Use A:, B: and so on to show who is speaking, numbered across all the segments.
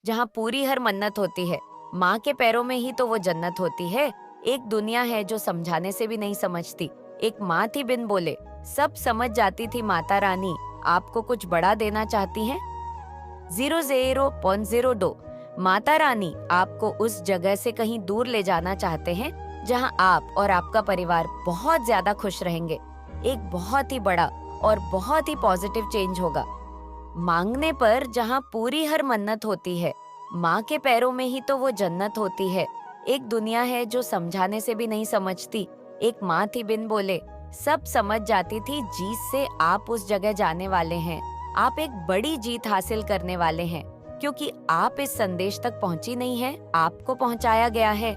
A: जहाँ पूरी हर मन्नत होती है। माँ के पैरों में ही तो वो जन्नत होती है। एक दुनिया है जो समझाने से भी नहीं समझती। एक माँ थी बिन बोले, सब समझ जाती थी माता रानी। आपको कुछ बड़ा देना चाहती हैं? 00.02। माता रानी आपको उस जगह से कहीं दूर ले जाना चाहते हैं जहां आप और आपका परिवार बहुत ज्यादा खुश रहेंगे। एक बहुत ही बड़ा और बहुत ही पॉजिटिव चेंज होगा। मांगने पर जहां पूरी हर मन्नत होती है, माँ के पैरों में ही तो वो जन्नत होती है। एक दुनिया है जो समझाने से भी नहीं समझती। एक माँ थी बिन बोले, सब समझ जाती थी जीत से आप उस जगह जाने वाले हैं। आप एक बड़ी जीत हासिल करने वाले हैं, क्योंकि आप इस संदेश तक पहुंची नहीं है, आपको पहुंचाया गया है।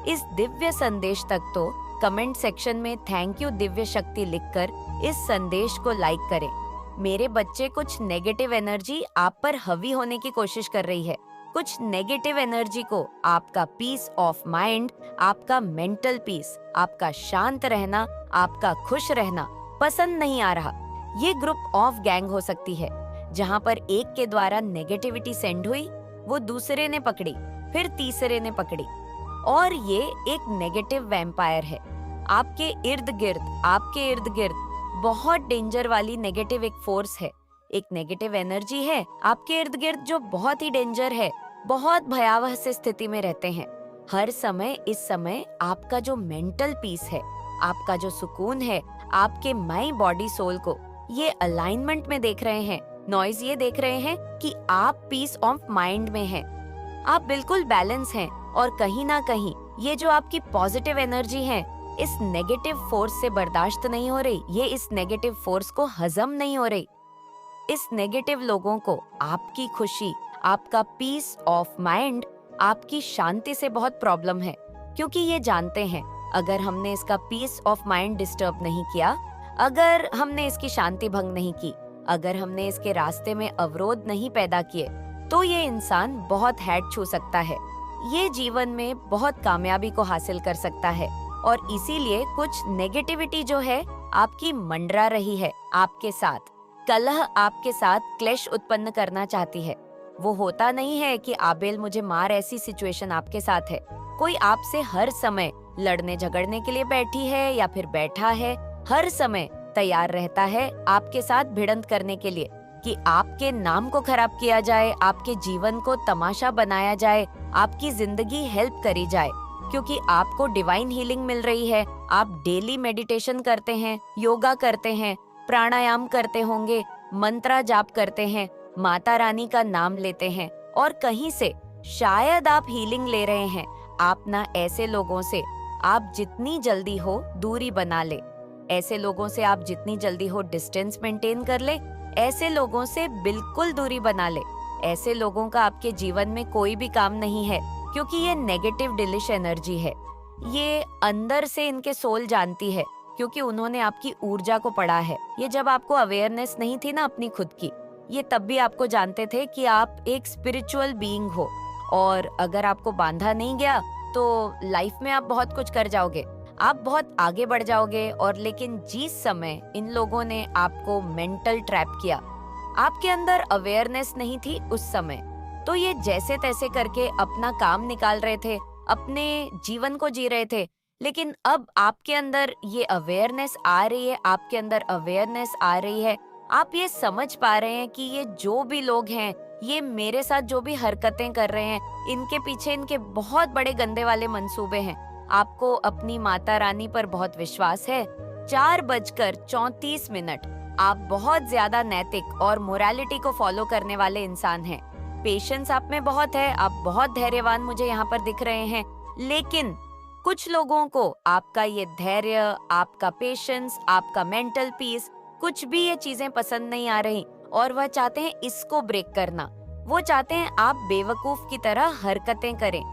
A: इस दिव्य संदेश तक तो कमेंट सेक्शन में थैंक यू दिव्य शक्ति लिखकर इस संदेश को लाइक करें। मेरे बच्चे, कुछ नेगेटिव एनर्जी आप पर हावी होने की कोशिश कर रही है। कुछ नेगेटिव एनर्जी को आपका पीस ऑफ माइंड, आपका मेंटल पीस, आपका शांत रहना, आपका खुश रहना पसंद नहीं आ रहा। ये ग्रुप ऑफ गैंग हो सकती है, जहाँ पर एक के द्वारा नेगेटिविटी सेंड हुई, वो दूसरे ने पकड़ी, फिर तीसरे ने पकड़ी, और ये एक नेगेटिव वैम्पायर है। आपके इर्द गिर्द बहुत डेंजर वाली नेगेटिव एक फोर्स है, एक नेगेटिव एनर्जी है आपके इर्द गिर्द जो बहुत ही डेंजर है, बहुत भयावह से स्थिति में रहते हैं। हर समय इस समय आपका जो मेंटल पीस है, आपका जो सुकून है, आपके माइंड बॉडी सोल को ये अलाइनमेंट में देख रहे हैं। नॉइज ये देख रहे हैं कि आप पीस ऑफ माइंड में हैं, आप बिल्कुल बैलेंस हैं, और कहीं ना कहीं ये जो आपकी पॉजिटिव एनर्जी है इस नेगेटिव फोर्स से बर्दाश्त नहीं हो रही, ये इस नेगेटिव फोर्स को हजम नहीं हो रही। इस नेगेटिव लोगों को आपकी खुशी, आपका पीस ऑफ माइंड, आपकी शांति से बहुत प्रॉब्लम है, क्योंकि ये जानते हैं अगर हमने इसका पीस ऑफ माइंड डिस्टर्ब नहीं किया, अगर हमने इसकी शांति भंग नहीं की, अगर हमने इसके रास्ते में अवरोध नहीं पैदा किए, तो ये इंसान बहुत हैड छू सकता है, ये जीवन में बहुत कामयाबी को हासिल कर सकता है। और इसीलिए कुछ नेगेटिविटी जो है आपकी मंडरा रही है आपके साथ, कलह आपके साथ क्लेश उत्पन्न करना चाहती है। वो होता नहीं है कि आबेल मुझे मार, ऐसी सिचुएशन आपके साथ है। कोई आपसे हर समय लड़ने झगड़ने के लिए बैठी है या फिर बैठा है, हर समय तैयार रहता है आपके साथ भिड़ंत करने के लिए, कि आपके नाम को खराब किया जाए, आपके जीवन को तमाशा बनाया जाए, आपकी जिंदगी हेल्प करी जाए, क्योंकि आपको डिवाइन हीलिंग मिल रही है। आप डेली मेडिटेशन करते हैं, योगा करते हैं, प्राणायाम करते होंगे, मंत्रा जाप करते हैं, माता रानी का नाम लेते हैं, और कहीं से शायद आप हीलिंग ले रहे हैं। आप ना ऐसे लोगों से आप जितनी जल्दी हो दूरी बना ले, ऐसे लोगों से आप जितनी जल्दी हो डिस्टेंस मेंटेन कर ले, ऐसे लोगों से बिल्कुल दूरी बना ले। ऐसे लोगों का आपके जीवन में कोई भी काम नहीं है, क्योंकि ये नेगेटिव डिलिश एनर्जी है। ये अंदर से इनके सोल जानती है, क्योंकि उन्होंने आपकी ऊर्जा को पढ़ा है। ये जब आपको अवेयरनेस नहीं थी ना अपनी खुद की, ये तब भी आपको जानते थे कि आप एक स्पिरिचुअल बीइंग हो, और अगर आपको बांधा नहीं गया तो लाइफ में आप बहुत कुछ कर जाओगे, आप बहुत आगे बढ़ जाओगे। और लेकिन जिस समय इन लोगों ने आपको मेंटल ट्रैप किया, आपके अंदर अवेयरनेस नहीं थी उस समय, तो ये जैसे तैसे करके अपना काम निकाल रहे थे, अपने जीवन को जी रहे थे। लेकिन अब आपके अंदर ये अवेयरनेस आ रही है, आपके अंदर अवेयरनेस आ रही है, आप ये समझ पा रहे हैं कि ये जो भी लोग हैं, ये मेरे साथ जो भी हरकतें कर रहे हैं, इनके पीछे इनके बहुत बड़े गंदे वाले मंसूबे हैं। आपको अपनी माता रानी पर बहुत विश्वास है। 4:34 आप बहुत ज्यादा नैतिक और मोरालिटी को फॉलो करने वाले इंसान हैं। पेशेंस आप में बहुत है, आप बहुत धैर्यवान मुझे यहाँ पर दिख रहे हैं। लेकिन कुछ लोगों को आपका ये धैर्य, आपका पेशेंस, आपका मेंटल पीस, कुछ भी ये चीजें पसंद नहीं आ रही, और वह चाहते हैं इसको ब्रेक करना। वो चाहते हैं आप बेवकूफ की तरह हरकतें करें।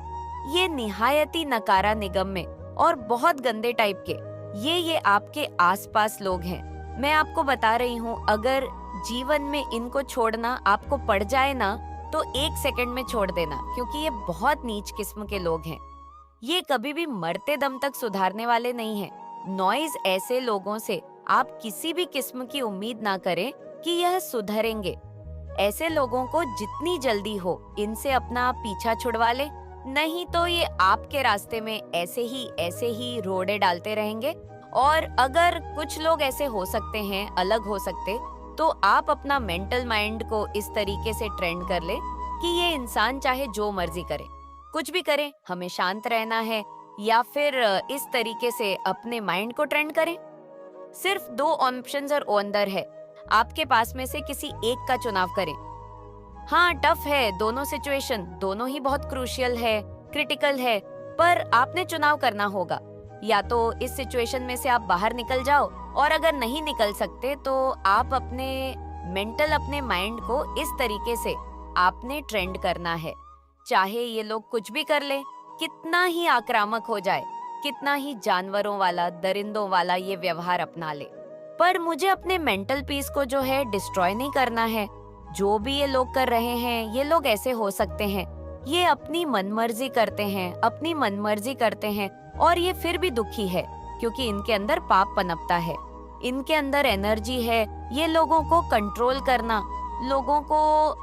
A: ये निहायती नकारा निगम में और बहुत गंदे टाइप के ये आपके आसपास लोग हैं। मैं आपको बता रही हूँ, अगर जीवन में इनको छोड़ना आपको पड़ जाए ना, तो 1 सेकंड में छोड़ देना, क्योंकि ये बहुत नीच किस्म के लोग हैं। ये कभी भी मरते दम तक सुधारने वाले नहीं हैं। नॉइज ऐसे लोगों से आप किसी भी किस्म की उम्मीद ना करें कि यह सुधरेंगे। ऐसे लोगों को जितनी जल्दी हो इनसे अपना पीछा छुड़वा ले, नहीं तो ये आपके रास्ते में ऐसे ही रोड़े डालते रहेंगे। और अगर कुछ लोग ऐसे हो सकते हैं, अलग हो सकते, तो आप अपना मेंटल माइंड को इस तरीके से ट्रेंड कर ले कि ये इंसान चाहे जो मर्जी करे, कुछ भी करे, हमें शांत रहना है, या फिर इस तरीके से अपने माइंड को ट्रेंड करें। सिर्फ 2 ऑप्शंस और अंदर है, आपके पास में से किसी एक का चुनाव करें। हाँ, टफ है दोनों सिचुएशन, दोनों ही बहुत क्रूशियल है, क्रिटिकल है, पर आपने चुनाव करना होगा। या तो इस सिचुएशन में से आप बाहर निकल जाओ, और अगर नहीं निकल सकते तो आप अपने माइंड को इस तरीके से आपने ट्रेंड करना है। चाहे ये लोग कुछ भी कर ले, कितना ही आक्रामक हो जाए, कितना ही जानवरों वाला, दरिंदों वाला ये व्यवहार अपना ले, पर मुझे अपने मेंटल पीस को जो है डिस्ट्रॉय नहीं करना है। जो भी ये लोग कर रहे हैं, ये लोग ऐसे हो सकते हैं, ये अपनी मनमर्जी करते हैं और ये फिर भी दुखी है क्योंकि इनके अंदर पाप पनपता है, इनके अंदर एनर्जी है। ये लोगों को कंट्रोल करना, लोगों को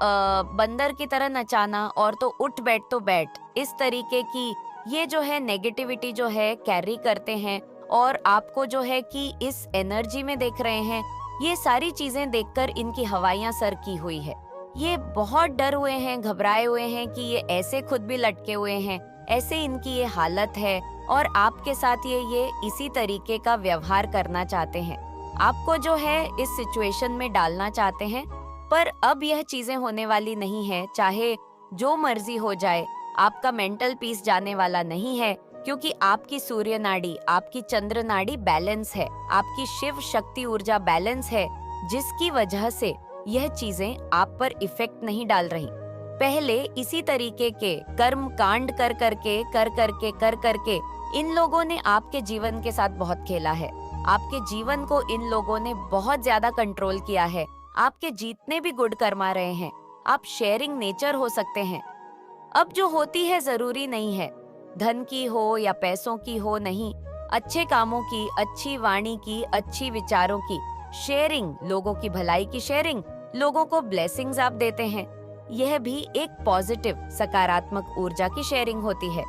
A: बंदर की तरह नचाना, और तो उठ बैठ, इस तरीके की ये जो है नेगेटिविटी जो है कैरी करते हैं। और आपको जो है कि इस एनर्जी में देख रहे हैं, ये सारी चीजें देखकर इनकी हवाइयां सर की हुई है। ये बहुत डर हुए हैं, घबराए हुए हैं कि ये ऐसे खुद भी लटके हुए हैं, ऐसे इनकी ये हालत है, और आपके साथ ये इसी तरीके का व्यवहार करना चाहते हैं, आपको जो है इस सिचुएशन में डालना चाहते हैं। पर अब यह चीजें होने वाली नहीं है, चाहे जो मर्जी हो जाए, आपका मेंटल पीस जाने वाला नहीं है, क्योंकि आपकी सूर्य नाड़ी, आपकी चंद्र नाड़ी बैलेंस है, आपकी शिव शक्ति ऊर्जा बैलेंस है, जिसकी वजह से यह चीजें आप पर इफेक्ट नहीं डाल रही। पहले इसी तरीके के कर्म कांड कर करके इन लोगों ने आपके जीवन के साथ बहुत खेला है, आपके जीवन को इन लोगों ने बहुत ज्यादा कंट्रोल किया है, आपके जीतने भी गुड कर्मा रहे हैं। आप शेयरिंग नेचर हो सकते हैं। अब जो होती है जरूरी नहीं है धन की हो या पैसों की हो, नहीं, अच्छे कामों की, अच्छी वाणी की, अच्छी विचारों की शेयरिंग, लोगों की भलाई की शेयरिंग, लोगों को ब्लेसिंग्स आप देते हैं, यह भी एक पॉजिटिव सकारात्मक ऊर्जा की शेयरिंग होती है।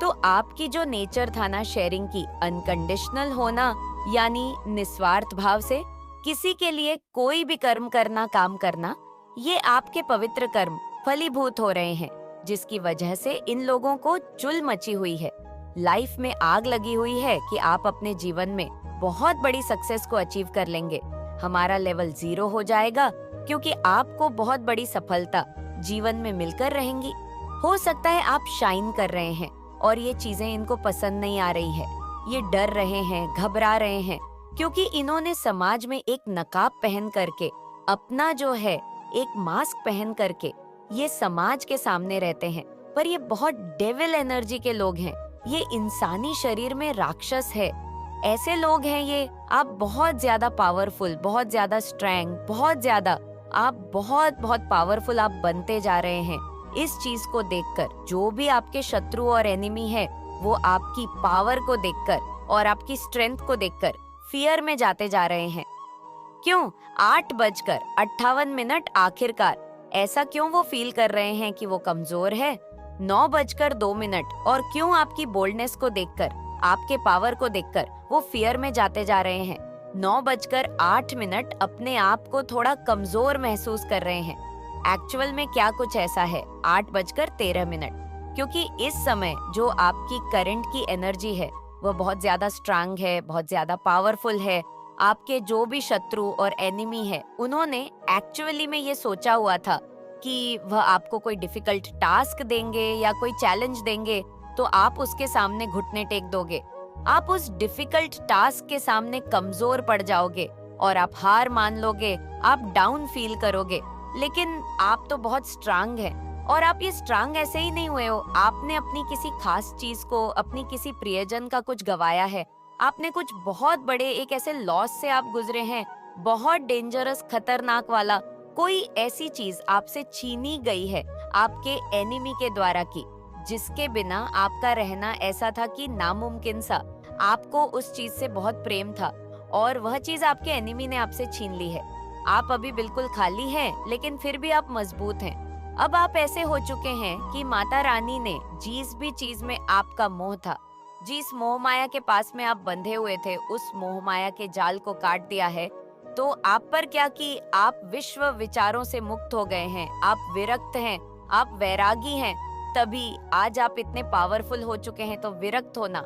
A: तो आपकी जो नेचर था ना शेयरिंग की, अनकंडीशनल होना, यानी निस्वार्थ भाव से किसी के लिए कोई भी कर्म करना, काम करना, ये आपके पवित्र कर्म फलीभूत हो रहे हैं, जिसकी वजह से इन लोगों को चुल मची हुई है, लाइफ में आग लगी हुई है कि आप अपने जीवन में बहुत बड़ी सक्सेस को अचीव कर लेंगे। हमारा लेवल 0 हो जाएगा क्योंकि आपको बहुत बड़ी सफलता जीवन में मिलकर रहेंगी। हो सकता है आप शाइन कर रहे हैं और ये चीजें इनको पसंद नहीं आ रही है, ये डर रहे हैं, घबरा रहे हैं, क्योंकि इन्होंने समाज में एक नकाब पहन करके, अपना जो है एक मास्क पहन करके ये समाज के सामने रहते हैं। पर ये बहुत डेविल एनर्जी के लोग हैं, ये इंसानी शरीर में राक्षस है, ऐसे लोग हैं ये। आप बहुत ज्यादा पावरफुल, बहुत ज्यादा स्ट्रेंग, बहुत ज्यादा आप बहुत पावरफुल आप बनते जा रहे हैं। इस चीज को देखकर जो भी आपके शत्रु और एनिमी है, वो आपकी पावर को देखकर और आपकी स्ट्रेंथ को देखकर फियर में जाते जा रहे हैं। क्यों 8:58 आखिरकार ऐसा क्यों वो फील कर रहे हैं कि वो कमजोर है? 9:02 और क्यों आपकी बोल्डनेस को देखकर, आपके पावर को देखकर वो फियर में जाते जा रहे हैं? 9:08 अपने आप को थोड़ा कमजोर महसूस कर रहे हैं। एक्चुअल में क्या कुछ ऐसा है 8:13, क्योंकि इस समय जो आपकी करंट की एनर्जी है वो बहुत ज्यादा स्ट्रांग है, बहुत ज्यादा पावरफुल है। आपके जो भी शत्रु और एनिमी है, उन्होंने एक्चुअली में ये सोचा हुआ था कि वह आपको कोई डिफिकल्ट टास्क देंगे या कोई चैलेंज देंगे तो आप उसके सामने घुटने टेक दोगे, आप उस डिफिकल्ट टास्क के सामने कमजोर पड़ जाओगे और आप हार मान लोगे, आप डाउन फील करोगे। लेकिन आप तो बहुत स्ट्रांग हैं, और आप ये स्ट्रांग ऐसे ही नहीं हुए हो, आपने अपनी किसी खास चीज को, अपनी किसी प्रियजन का कुछ गवाया है, आपने कुछ बहुत बड़े एक ऐसे लॉस से आप गुजरे हैं, बहुत डेंजरस, खतरनाक वाला कोई ऐसी चीज आपसे छीनी गई है आपके एनिमी के द्वारा की, जिसके बिना आपका रहना ऐसा था कि नामुमकिन सा। आपको उस चीज से बहुत प्रेम था और वह चीज आपके एनिमी ने आपसे छीन ली है। आप अभी बिल्कुल खाली हैं, लेकिन फिर भी आप मजबूत हैं। अब आप ऐसे हो चुके हैं कि माता रानी ने जिस भी चीज में आपका मोह था, जिस मोह माया के पास में आप बंधे हुए थे, उस मोह माया के जाल को काट दिया है। तो आप पर क्या कि आप विश्व विचारों से मुक्त हो गए हैं, आप विरक्त हैं, आप वैरागी हैं। तभी आज आप इतने पावरफुल हो चुके हैं। तो विरक्त होना,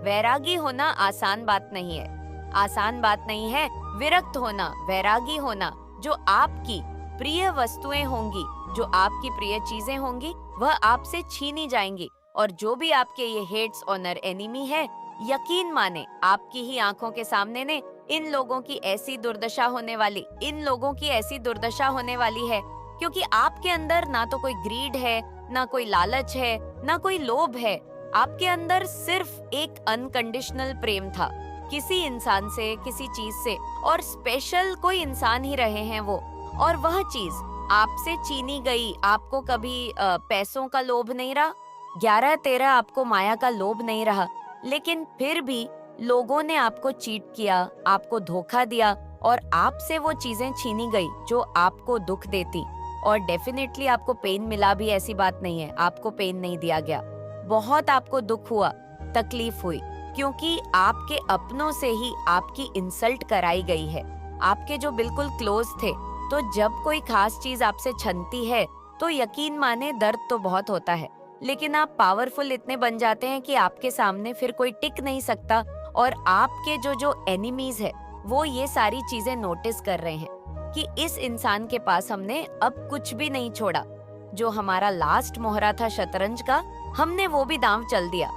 A: वैरागी होना आसान बात नहीं है, आसान बात नहीं है। विरक्त होना, वैरागी होना, जो आपकी प्रिय वस्तुएं होंगी, जो आपकी प्रिय चीजें होंगी, वह आपसे छीनी जाएंगी। और जो भी आपके ये हेट्स ऑनर एनिमी है, यकीन माने आपकी ही आंखों के सामने ने इन लोगों की ऐसी दुर्दशा होने वाली, इन लोगों की ऐसी दुर्दशा होने वाली है, क्योंकि आपके अंदर ना तो कोई ग्रीड है, ना कोई लालच है, ना कोई लोभ है। आपके अंदर सिर्फ एक अनकंडीशनल प्रेम था, किसी इंसान से, किसी चीज से, और स्पेशल कोई इंसान ही रहे हैं वो। और वह चीज आपसे छीनी गई। आपको कभी पैसों का लोभ नहीं रहा, 11-13 आपको माया का लोभ नहीं रहा, लेकिन फिर भी लोगों ने आपको चीट किया, आपको धोखा दिया, और आपसे वो चीजें छीनी गई जो आपको दुख देती। और डेफिनेटली आपको पेन मिला भी, ऐसी बात नहीं है, आपको पेन नहीं दिया गया। बहुत आपको दुख हुआ, तकलीफ हुई, क्योंकि आपके अपनों से ही आपकी इंसल्ट कराई गई है। आपके जो बिल्कुल क्लोज थे, तो जब कोई खास चीज आपसे छनती है तो यकीन माने दर्द तो बहुत होता है, लेकिन आप पावरफुल इतने बन जाते हैं कि आपके सामने फिर कोई टिक नहीं सकता। और आपके जो जो एनिमीज है, वो ये सारी चीजें नोटिस कर रहे हैं कि इस इंसान के पास हमने अब कुछ भी नहीं छोड़ा। जो हमारा लास्ट मोहरा था शतरंज का, हमने वो भी दांव चल दिया।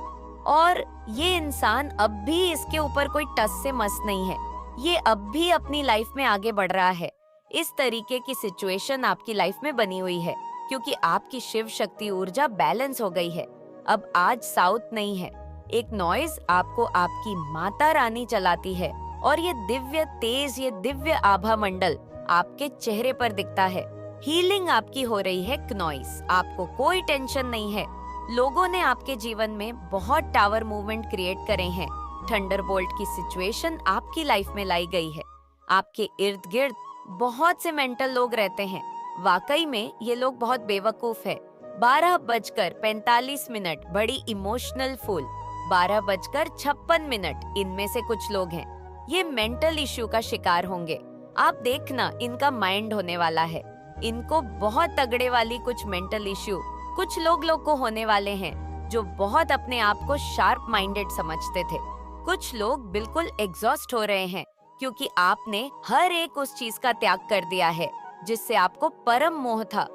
A: और ये इंसान अब भी इसके ऊपर कोई टस से मस नहीं है, ये अब भी अपनी लाइफ में आगे बढ़ रहा है। इस तरीके की सिचुएशन आपकी लाइफ में बनी हुई है, क्योंकि आपकी शिव शक्ति ऊर्जा बैलेंस हो गई है। अब आज साउथ नहीं है, एक नॉइज आपको आपकी माता रानी चलाती है, और ये दिव्य तेज, ये दिव्य आभा मंडल आपके चेहरे पर दिखता है। हीलिंग आपकी हो रही है क्नॉइस, आपको कोई टेंशन नहीं है। लोगों ने आपके जीवन में बहुत टावर मूवमेंट क्रिएट करे हैं। थंडरबोल्ट की सिचुएशन आपकी लाइफ में लाई गई है। आपके इर्द गिर्द बहुत से मेंटल लोग रहते हैं। वाकई में ये लोग बहुत बेवकूफ है। 12:45 बड़ी इमोशनल फूल, 12:56 इनमें से कुछ लोग हैं, ये मेंटल इश्यू का शिकार होंगे। आप देखना, इनका माइंड होने वाला है। इनको बहुत तगड़े वाली कुछ मेंटल इश्यू कुछ लोग को होने वाले हैं, जो बहुत अपने आप को शार्प माइंडेड समझते थे। कुछ लोग बिल्कुल एग्जॉस्ट हो रहे हैं, क्योंकि आपने हर एक उस चीज का त्याग कर दिया है जिससे आपको परम मोह था।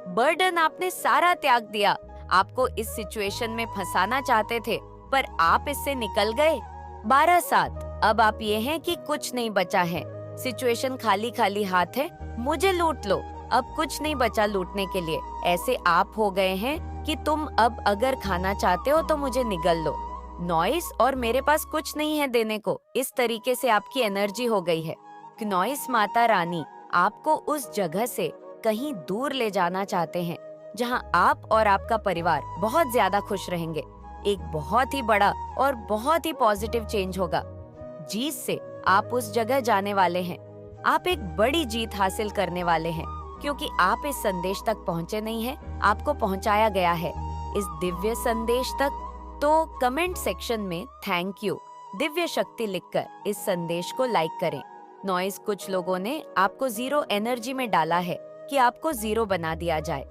A: बर्डन आपने सारा त्याग दिया। आपको इस सिचुएशन में फंसाना चाहते थे, पर आप इससे निकल गए। 12/7 अब आप ये हैं कि कुछ नहीं बचा है, सिचुएशन खाली खाली हाथ है, मुझे लूट लो, अब कुछ नहीं बचा लूटने के लिए। ऐसे आप हो गए हैं कि तुम अब अगर खाना चाहते हो तो मुझे निगल लो, नॉइस, और मेरे पास कुछ नहीं है देने को। इस तरीके से आपकी एनर्जी हो गई है। नॉइस माता रानी आपको उस जगह से कहीं दूर ले जाना चाहते हैं, जहां आप और आपका परिवार बहुत ज्यादा खुश रहेंगे। एक बहुत ही बड़ा और बहुत ही पॉजिटिव चेंज होगा। जीत से आप उस जगह जाने वाले हैं। आप एक बड़ी जीत हासिल करने वाले हैं, क्योंकि आप इस संदेश तक पहुंचे नहीं हैं, आपको पहुंचाया गया है इस दिव्य संदेश तक। तो कमेंट सेक्शन में थैंक यू दिव्य शक्ति लिखकर इस संदेश को लाइक करें। नॉइज कुछ लोगों ने आपको 0 एनर्जी में डाला है कि आपको 0 बना दिया जाए।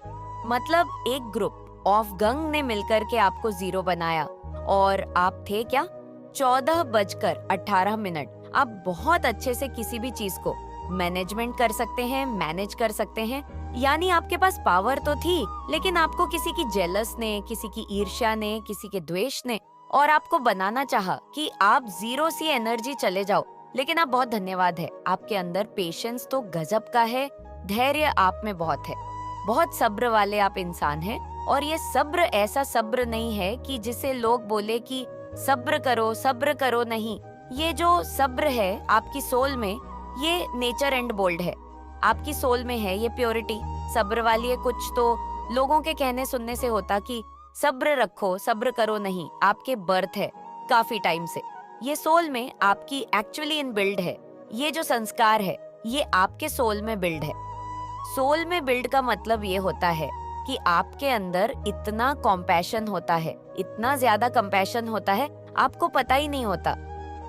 A: मतलब एक ग्रुप ऑफ गंग ने मिलकर के आपको 0 बनाया, और आप थे क्या? 14:18 आप बहुत अच्छे से किसी भी चीज को मैनेजमेंट कर सकते हैं, मैनेज कर सकते हैं। यानी आपके पास पावर तो थी, लेकिन आपको किसी की जेलस ने, किसी की ईर्ष्या ने, किसी के द्वेष ने और आपको बनाना चाहा कि आप 0 सी एनर्जी चले जाओ। लेकिन आप बहुत धन्यवाद है, आपके अंदर पेशेंस तो गजब का है, धैर्य आप में बहुत है, बहुत सब्र वाले आप इंसान हैं। और ये सब्र ऐसा सब्र नहीं है कि जिसे लोग बोले कि सब्र करो, नहीं। ये जो सब्र है आपकी सोल में, ये नेचर एंड बोल्ड है, आपकी सोल में है ये प्योरिटी। सब्र वाली है कुछ तो लोगों के कहने सुनने से होता कि सब्र रखो, सब्र करो, नहीं। आपके बर्थ है काफी टाइम से, ये सोल में आपकी एक्चुअली इन बिल्ड है। ये जो संस्कार है ये आपके सोल में बिल्ड है। सोल में बिल्ड का मतलब ये होता है कि आपके अंदर इतना कॉम्पैशन होता है, इतना ज्यादा कंपैशन होता है, आपको पता ही नहीं होता।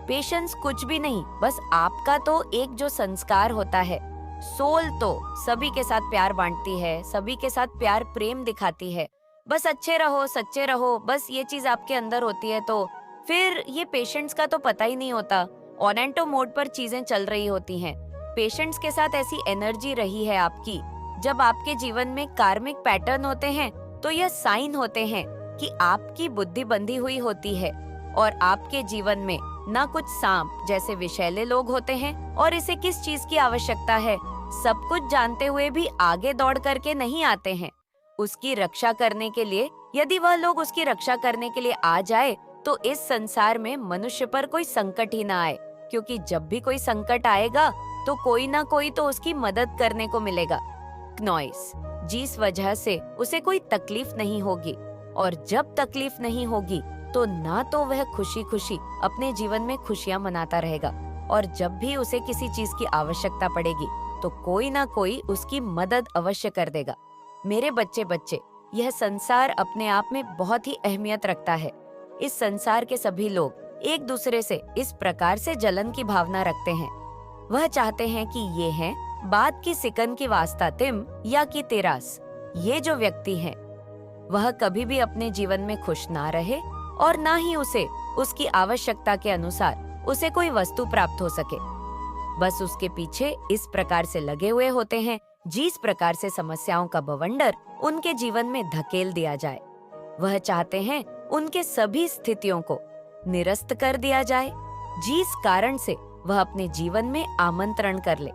A: पेशेंस कुछ भी नहीं, बस आपका तो एक जो संस्कार होता है। सोल तो सभी के साथ प्यार बांटती है, सभी के साथ प्यार प्रेम दिखाती है। बस अच्छे रहो, सच्चे रहो, बस ये चीज आपके अंदर होती है। तो फिर ये पेशेंट्स का तो पता ही नहीं होता, ऑन एंड टू मोड पर चीजें चल रही होती हैं। पेशेंट्स के साथ ऐसी एनर्जी रही है आपकी। जब आपके जीवन में कार्मिक पैटर्न होते हैं तो यह साइन होते हैं कि आपकी बुद्धि बंधी हुई होती है और आपके जीवन में ना कुछ सांप जैसे विषैले लोग होते हैं। और इसे किस चीज की आवश्यकता है, सब कुछ जानते हुए भी आगे दौड़ करके नहीं आते हैं उसकी रक्षा करने के लिए। यदि वह लोग उसकी रक्षा करने के लिए आ जाए तो इस संसार में मनुष्य पर कोई संकट ही ना आए, क्योंकि जब भी कोई संकट आएगा तो कोई ना कोई तो उसकी मदद करने को मिलेगा। नॉइस, जिस वजह से उसे कोई तकलीफ नहीं होगी, और जब तकलीफ नहीं होगी तो ना तो वह खुशी खुशी अपने जीवन में खुशियां मनाता रहेगा, और जब भी उसे किसी चीज की आवश्यकता पड़ेगी तो कोई ना कोई उसकी मदद अवश्य कर देगा। मेरे बच्चे, यह संसार अपने आप में बहुत ही अहमियत रखता है। इस संसार के सभी लोग एक दूसरे से इस प्रकार से जलन की भावना रखते हैं। वह चाहते हैं कि ये हैं बात की सिकन की वास्ता तिम या की तेरास। ये जो व्यक्ति है वह कभी भी अपने जीवन में खुश ना रहे, और ना ही उसे उसकी आवश्यकता के अनुसार उसे कोई वस्तु प्राप्त हो सके। बस उसके पीछे इस प्रकार से लगे हुए होते हैं जिस प्रकार से समस्याओं का बवंडर उनके जीवन में धकेल दिया जाए। वह चाहते हैं उनके सभी स्थितियों को निरस्त कर दिया जाए, जिस कारण से वह अपने जीवन में आमंत्रण कर ले।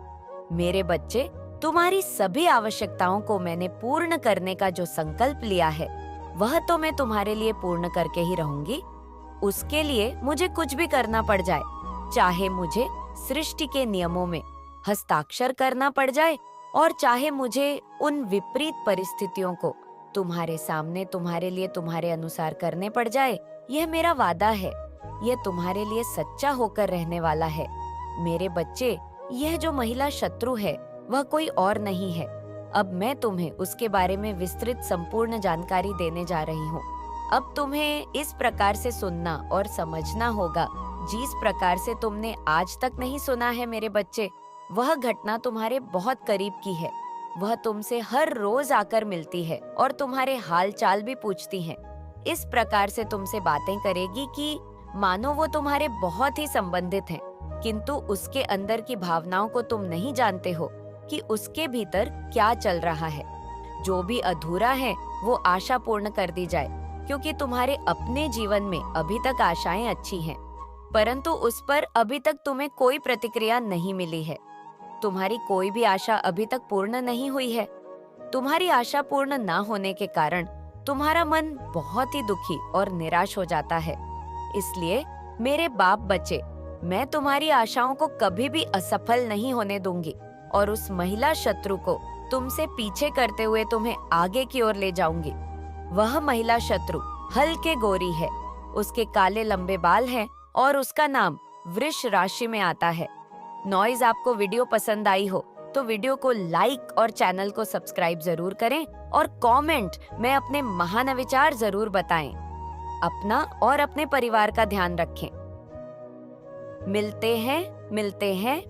A: मेरे बच्चे, तुम्हारी सभी आवश्यकताओं को मैंने पूर्ण करने का जो संकल्प लिया है वह तो मैं तुम्हारे लिए पूर्ण करके ही रहूंगी। उसके लिए मुझे कुछ भी करना पड़ जाए, चाहे मुझे सृष्टि के नियमों में हस्ताक्षर करना पड़ जाए, और चाहे मुझे उन विपरीत परिस्थितियों को तुम्हारे सामने तुम्हारे लिए तुम्हारे अनुसार करने पड़ जाए। यह मेरा वादा है, यह तुम्हारे लिए सच्चा होकर रहने वाला है। मेरे बच्चे, यह जो महिला शत्रु है वह कोई और नहीं है। अब मैं तुम्हें उसके बारे में विस्तृत संपूर्ण जानकारी देने जा रही हूँ। अब तुम्हें इस प्रकार से सुनना और समझना होगा जिस प्रकार से तुमने आज तक नहीं सुना है। मेरे बच्चे, वह घटना तुम्हारे बहुत करीब की है। वह तुमसे हर रोज आकर मिलती है और तुम्हारे हाल चाल भी पूछती है। इस प्रकार से तुमसे बातें करेगी कि मानो वो तुम्हारे बहुत ही संबंधित हैं, किंतु उसके अंदर की भावनाओं को तुम नहीं जानते हो कि उसके भीतर क्या चल रहा है। जो भी अधूरा है वो आशा पूर्ण कर दी जाए, क्योंकि तुम्हारे अपने जीवन में अभी तक आशाएं अच्छी हैं, परंतु उस पर अभी तक तुम्हें कोई प्रतिक्रिया नहीं मिली है। तुम्हारी कोई भी आशा अभी तक पूर्ण नहीं हुई है। तुम्हारी आशा पूर्ण ना होने के कारण तुम्हारा मन बहुत ही दुखी और निराश हो जाता है। इसलिए मेरे बाप बच्चे, मैं तुम्हारी आशाओं को कभी भी असफल नहीं होने दूंगी, और उस महिला शत्रु को तुमसे पीछे करते हुए तुम्हें आगे की ओर ले जाऊंगी। वह महिला शत्रु हल्के गोरी है, उसके काले लंबे बाल हैं और उसका नाम वृष राशि में आता है। नॉइज, आपको वीडियो पसंद आई हो तो वीडियो को लाइक और चैनल को सब्सक्राइब जरूर करें, और कमेंट में अपने महान विचार जरूर बताएं। अपना और अपने परिवार का ध्यान रखें। मिलते हैं